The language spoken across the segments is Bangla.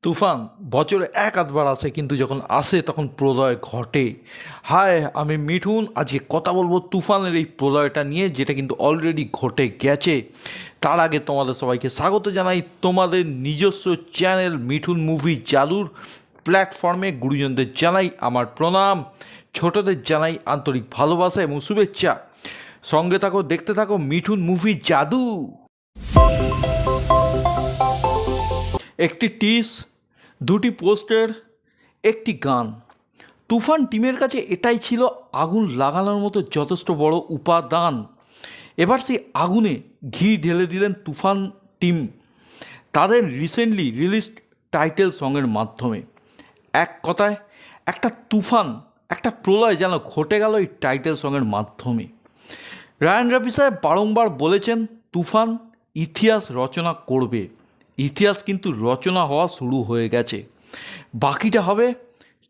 তুফান বছরে এক আধবার আসে, কিন্তু যখন আসে তখন প্রলয় ঘটে। হায়, আমি মিঠুন। আজকে কথা বলবো তুফানের এই প্রলয়টা নিয়ে, যেটা কিন্তু অলরেডি ঘটে গেছে। তার আগে তোমাদের সবাইকে স্বাগত জানাই তোমাদের নিজস্ব চ্যানেল মিঠুন মুভি জাদুর প্ল্যাটফর্মে। গুরুজনদের জানাই আমার প্রণাম, ছোটদের জানাই আন্তরিক ভালোবাসা এবং শুভেচ্ছা। সঙ্গে থাকো, দেখতে থাকো মিঠুন মুভি জাদু। একটি টিস, দুটি পোস্টার, একটি গান। তুফান টিমের কাছে এটাই ছিল আগুন লাগানোর মতো যথেষ্ট বড় উপাদান। এবার সেই আগুনে ঘি ঢেলে দিলেন তুফান টিম তাদের রিসেন্টলি রিলিজ টাইটেল সঙের মাধ্যমে। এক কথায় একটা তুফান, একটা প্রলয় যেন ঘটে গেল এই টাইটেল সঙের মাধ্যমে। রায়ান রাফি সাহেব বারংবার বলেছেন তুফান ইতিহাস রচনা করবে। ইতিহাস কিন্তু রচনা হওয়া শুরু হয়ে গেছে, বাকিটা হবে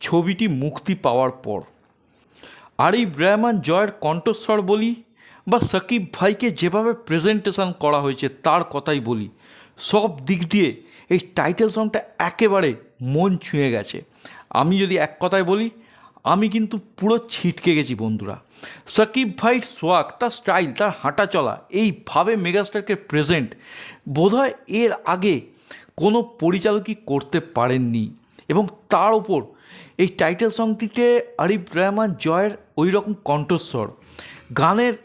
ছবিটি মুক্তি পাওয়ার পর। আরিফ রহমান জয়ের কণ্ঠস্বর বলি বা সাকিব ভাইকে যেভাবে প্রেজেন্টেশন করা হয়েছে তার কথাই বলি, সব দিক দিয়ে এই টাইটেল সংটা একেবারে মন ছুঁয়ে গেছে। আমি যদি এক কথায় বলি, আমি কিন্তু পুরো ছিটকে গেছি বন্ধুরা। সাকিব ভাইয়ের সোয়াগ, তার স্টাইল, তার হাঁটা চলা, এইভাবে মেগাস্টারকে প্রেজেন্ট বোধহয় এর আগে কোনো পরিচালকই করতে পারেননি। এবং তার ওপর এই টাইটেল সংটিতে আরিফ রহমান জয়ের ওই রকম কণ্ঠস্বর, গানের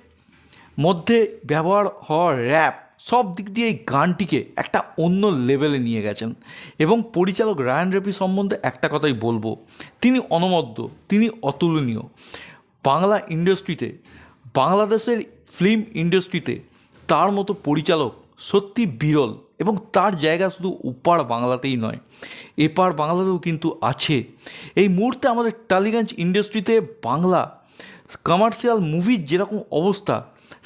মধ্যে ব্যবহার হওয়া র্যাপ, সব দিক দিয়ে এই গানটিকে একটা অন্য লেভেলে নিয়ে গেছেন। এবং পরিচালক রায়ান রাফি সম্বন্ধে একটা কথাই বলবো, তিনি অনবদ্য, তিনি অতুলনীয়। বাংলা ইন্ডাস্ট্রিতে, বাংলাদেশের ফিল্ম ইন্ডাস্ট্রিতে তার মতো পরিচালক সত্যি বিরল। এবং তার জায়গা শুধু ওপার বাংলাতেই নয়, এপার বাংলাতেও কিন্তু আছে। এই মুহূর্তে আমাদের টালিগঞ্জ ইন্ডাস্ট্রিতে বাংলা কমার্শিয়াল মুভির যেরকম অবস্থা,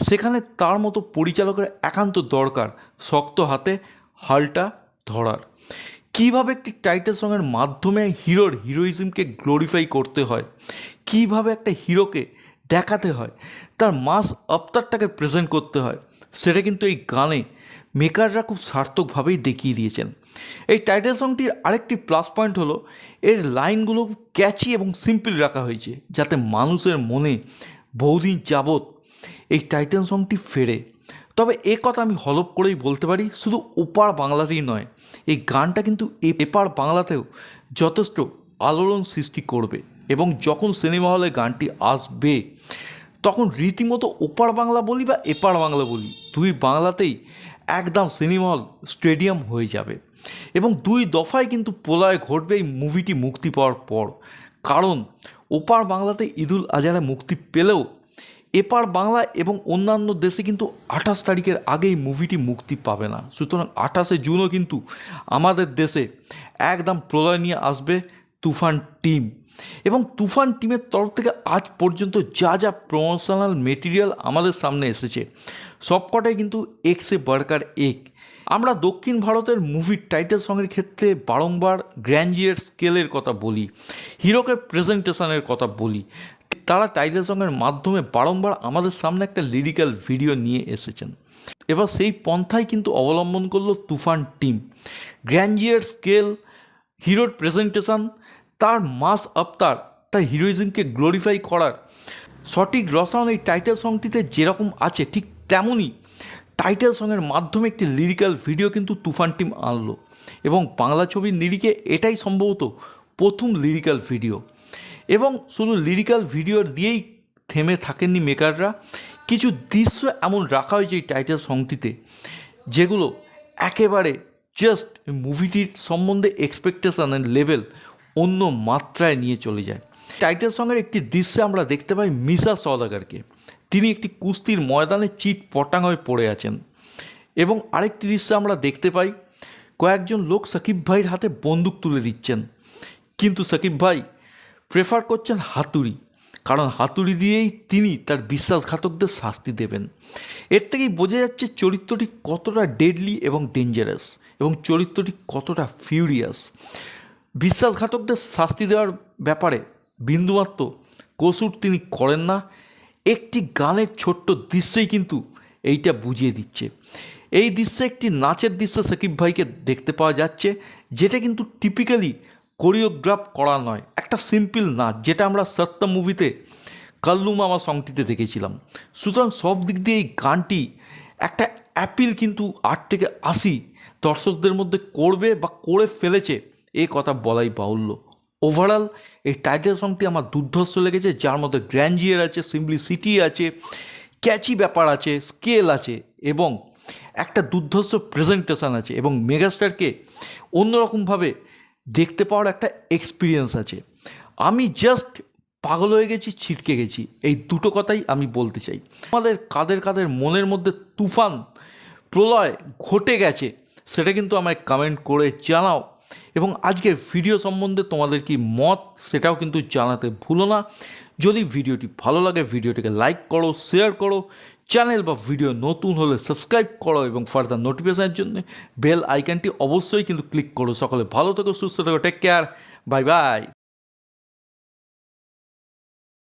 সেখানে তার মতো পরিচালকের একান্ত দরকার শক্ত হাতে হালটা ধরার। কীভাবে একটি টাইটেল সঙের মাধ্যমে হিরোর হিরোইজমকে গ্লোরিফাই করতে হয়, কীভাবে একটা হিরোকে দেখাতে হয়, তার মাস আবতারটাকে প্রেজেন্ট করতে হয়, সেটা কিন্তু এই গানে মেকাররা খুব সার্থকভাবেই দেখিয়ে দিয়েছেন। এই টাইটেল সংটির আরেকটি প্লাস পয়েন্ট হলো এর লাইনগুলো ক্যাচি এবং সিম্পল রাখা হয়েছে, যাতে মানুষের মনে বহুদিন যাবৎ এই টাইটেল সংটি ফেরে। তবে এ কথা আমি হলপ করেই বলতে পারি, শুধু ওপার বাংলাতেই নয়, এই গানটা কিন্তু এপার বাংলাতেও যথেষ্ট আলোড়ন সৃষ্টি করবে। এবং যখন সিনেমা হলে গানটি আসবে, তখন রীতিমতো ওপার বাংলা বলি বা এপার বাংলা বলি, দুই বাংলাতেই একদম সিনেমা হল স্টেডিয়াম হয়ে যাবে। এবং দুই দফায় কিন্তু প্রলয় ঘটবে এই মুভিটি মুক্তি পাওয়ার পর। কারণ ওপার বাংলাতে ঈদুল আজহারে মুক্তি পেলেও এপার বাংলা এবং অন্যান্য দেশে কিন্তু 28 তারিখের আগেই মুভিটি মুক্তি পাবে না। সুতরাং 28শে জুনও কিন্তু আমাদের দেশে একদম প্রলয় নিয়ে আসবে তুফান টিম। এবং তুফান টিমের তরফ থেকে আজ পর্যন্ত যা যা প্রমোশনাল মেটেরিয়াল আমাদের সামনে এসেছে, সবকটাই কিন্তু এক্সে বার্কার এক। আমরা দক্ষিণ ভারতের মুভির টাইটেল সঙের ক্ষেত্রে বারংবার গ্র্যান্ডিয়ার স্কেলের কথা বলি, হিরোকে প্রেজেন্টেশনের কথা বলি। তারা টাইটেল সঙের মাধ্যমে বারংবার আমাদের সামনে একটা লিরিক্যাল ভিডিও নিয়ে এসেছেন। এবার সেই পন্থাই কিন্তু অবলম্বন করলো তুফান টিম। গ্র্যান্ডিয়ার স্কেল, হিরোর প্রেজেন্টেশন, তার মাস আবতার, তার হিরোইজমকে গ্লোরিফাই করার সঠিক রসায়ন এই টাইটেল সংটিতে যেরকম আছে, ঠিক তেমনই টাইটেল সঙের মাধ্যমে একটি লিরিক্যাল ভিডিও কিন্তু তুফান টিম আনলো। এবং বাংলা ছবির নিরিখে এটাই সম্ভবত প্রথম লিরিক্যাল ভিডিও। এবং শুধু লিরিক্যাল ভিডিও দিয়েই থেমে থাকেননি মেকাররা, কিছু দৃশ্য এমন রাখা হয়েছে এই টাইটেল সংটিতে, যেগুলো একেবারে জাস্ট মুভিটির সম্বন্ধে এক্সপেকটেশনের লেভেল অন্য মাত্রায় নিয়ে চলে যায়। টাইটেল সঙের একটি দৃশ্যে আমরা দেখতে পাই মিশা সওদাগরকে, তিনি একটি কুস্তির ময়দানে চিট পটাং হয়ে পড়ে আছেন। এবং আরেকটি দৃশ্যে আমরা দেখতে পাই কয়েকজন লোক সাকিব ভাইয়ের হাতে বন্দুক তুলে দিচ্ছেন, কিন্তু সাকিব ভাই প্রেফার করছেন হাতুড়ি, কারণ হাতুড়ি দিয়েই তিনি তার বিশ্বাসঘাতকদের শাস্তি দেবেন। এর থেকেই বোঝা যাচ্ছে চরিত্রটি কতটা ডেডলি এবং ডেঞ্জারাস, এবং চরিত্রটি কতটা ফিউরিয়াস। বিশ্বাসঘাতকদের শাস্তি দেওয়ার ব্যাপারে বিন্দুমাত্র কসুর তিনি করেন না। একটি গানের ছোট্ট দৃশ্যেই কিন্তু এইটা বুঝিয়ে দিচ্ছে। এই দৃশ্যে একটি নাচের দৃশ্য সাকিব ভাইকে দেখতে পাওয়া যাচ্ছে, যেটা কিন্তু টিপিক্যালি কোরিওগ্রাফ করা নয়, একটা সিম্পল নাচ, যেটা আমরা সত্যম মুভিতে কাল্লু মামা সংটিতে দেখেছিলাম। সুতরাং সব দিক দিয়ে এই গানটি একটা অ্যাপিল কিন্তু 8 থেকে 80 দর্শকদের মধ্যে করবে বা করে ফেলেছে, এই কথা বলাই বাহুল্য। ওভারঅল এই টাইটেল সংটি আমার দুর্ধর্ষ লেগেছে, যার মধ্যে গ্র্যান্ডিয়ার আছে, সিম্পলিসিটি আছে, ক্যাচি ব্যাপার আছে, স্কেল আছে এবং একটা দুর্ধর্ষ প্রেজেন্টেশন আছে, এবং মেগাস্টারকে অন্যরকমভাবে দেখতে পাওয়ার একটা এক্সপিরিয়েন্স আছে। আমি জাস্ট পাগল হয়ে গেছি, ছিটকে গেছি, এই দুটো কথাই আমি বলতে চাই। আমাদের কাদের কাদের মনের মধ্যে তুফান প্রলয় ঘটে গেছে সেটা কিন্তু আমায় কমেন্ট করে জানাও, এবং আজকের ভিডিও সম্বন্ধে তোমাদের কি মত সেটাও কিন্তু জানাতে ভুলো না। যদি ভিডিওটি ভালো লাগে ভিডিওটিকে লাইক করো, শেয়ার করো, চ্যানেল বা ভিডিও নতুন হলে সাবস্ক্রাইব করো, এবং ফার্দার নোটিফিকেশনের জন্য বেল আইকনটি অবশ্যই কিন্তু ক্লিক করো। সকলে ভালো থেকো, সুস্থ থেকো, টেক কেয়ার, বাই বাই।